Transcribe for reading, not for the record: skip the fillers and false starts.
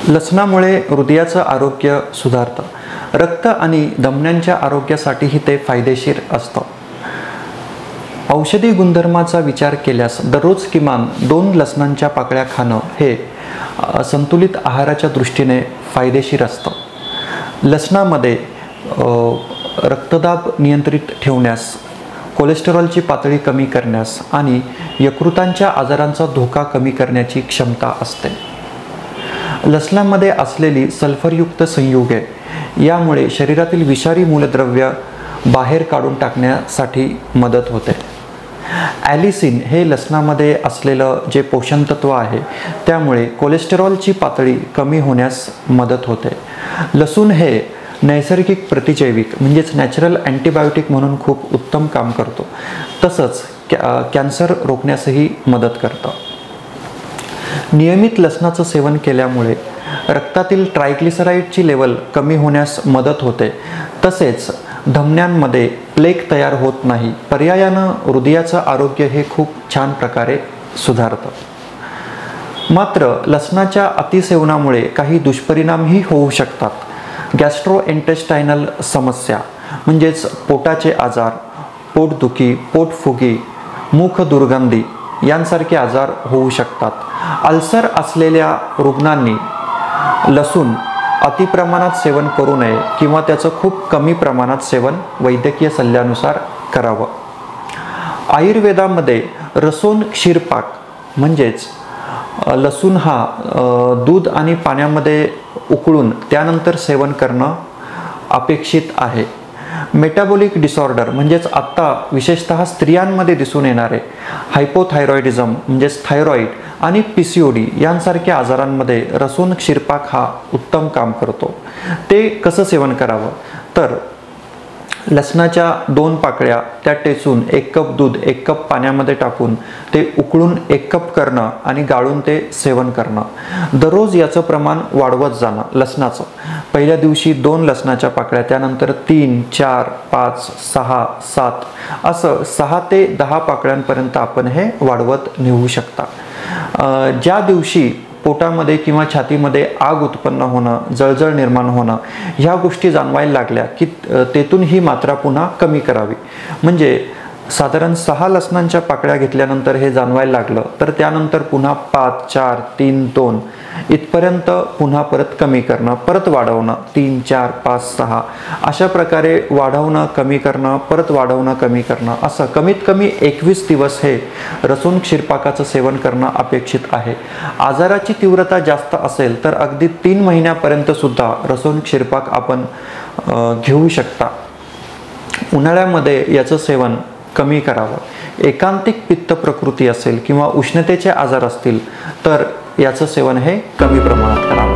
लसणामुळे हृदयाचं आरोग्य सुधारतं. रक्त आणि धमन्यांच्या आरोग्यासाठीही ते फायदेशीर असतं. औषधी गुणधर्माचा विचार केल्यास दररोज किमान 2 लसणांच्या पाकळ्या खाणं हे संतुलित आहाराच्या दृष्टीने फायदेशीर असतं. लसणामध्ये रक्तदाब नियंत्रित ठेवण्यास, कोलेस्टेरॉलची पातळी कमी करण्यास आणि यकृतांच्या आजारांचा धोका कमी करण्याची क्षमता असते. लसणामध्ये असलेली सल्फरयुक्त संयुगे यामुळे शरीरातील विषारी मूलद्रव्य बाहेर काढून टाकण्यासाठी मदत होते. ॲलिसिन हे लसणामध्ये असलेलं जे पोषण तत्व आहे त्यामुळे कोलेस्टेरॉलची पातळी कमी होण्यास मदत होते. लसूण हे नैसर्गिक प्रतिजैविक म्हणजेच नॅचरल अँटीबायोटिक म्हणून खूप उत्तम काम करतो. तसंच कॅन्सर रोखण्यासही मदत करतं. नियमित लसणाचं सेवन केल्यामुळे रक्तातील ट्रायग्लिसराईडची लेवल कमी होण्यास मदत होते. तसेच धमन्यांमध्ये प्लेक तयार होत नाही. पर्यायानं हृदयाचं आरोग्य हे खूप छान प्रकारे सुधारतं. मात्र लसणाच्या अतिसेवनामुळे काही दुष्परिणामही होऊ शकतात. गॅस्ट्रोइंटेस्टायनल समस्या म्हणजेच पोटाचे आजार, पोटदुखी, पोटफुगी, मुख दुर्गंधी यांसारखे आजार होऊ शकतात. अल्सर असलेल्या रुग्णांनी लसूण अतिप्रमाणात सेवन करू नये किंवा त्याचं खूप कमी प्रमाणात सेवन वैद्यकीय सल्ल्यानुसार करावं. आयुर्वेदामध्ये रसोन क्षीरपाक म्हणजेच लसूण हा दूध आणि पाण्यामध्ये उकळून त्यानंतर सेवन करणं अपेक्षित आहे. मेटाबॉलिक डिसऑर्डर म्हणजेच आत्ता विशेषतः स्त्रियांमध्ये दिसून येणारे हायपोथायरॉइडिझम म्हणजेच थायरॉईड आणि PCOD यांसारख्या आजारांमध्ये रसूण क्षीरपाक हा उत्तम काम करतो. ते कसं सेवन करावं तर लसणाच्या 2 पाकळ्या त्या टेचून 1 कप दूध 1 कप पाण्यामध्ये टाकून ते उकळून 1 कप करणं आणि गाळून ते सेवन करणं. दररोज याचं प्रमाण वाढवत जाणं. लसणाचं पहिल्या दिवशी 2 लसणाच्या पाकळ्या, त्यानंतर 3, 4, 5, 6, 7 असं 6 ते 10 पाकळ्यांपर्यंत आपण हे वाढवत नेऊ शकता. ज्या दिवशी पोटामध्ये किंवा छातीमध्ये आग उत्पन्न होणं, जळजळ निर्माण होणं ह्या गोष्टी जाणवायला लागल्या की तेथून ही मात्रा पुन्हा कमी करावी. म्हणजे साधारण 6 लसणांच्या पाकळ्या घेतल्यानंतर हे जाणवायला लागलं तर त्यानंतर पुन्हा 5, 4, 3, 2 इथपर्यंत पुन्हा परत कमी करणं, परत वाढवणं, 3, 4, 5, 6 अशा प्रकारे वाढवणं, कमी करणं, परत वाढवणं, कमी करणं असं कमीत कमी 21 दिवस हे रसूण क्षीरपाकाचं सेवन करणं अपेक्षित आहे. आजाराची तीव्रता जास्त असेल तर अगदी 3 महिन्यापर्यंत सुद्धा रसूण क्षीरपाक आपण घेऊ शकता. उन्हाळ्यामध्ये याचं सेवन कमी करावं. एकांतिक पित्त प्रकृती असेल किंवा उष्णतेचे आजार असतील तर याचं सेवन हे कमी प्रमाणात करावं.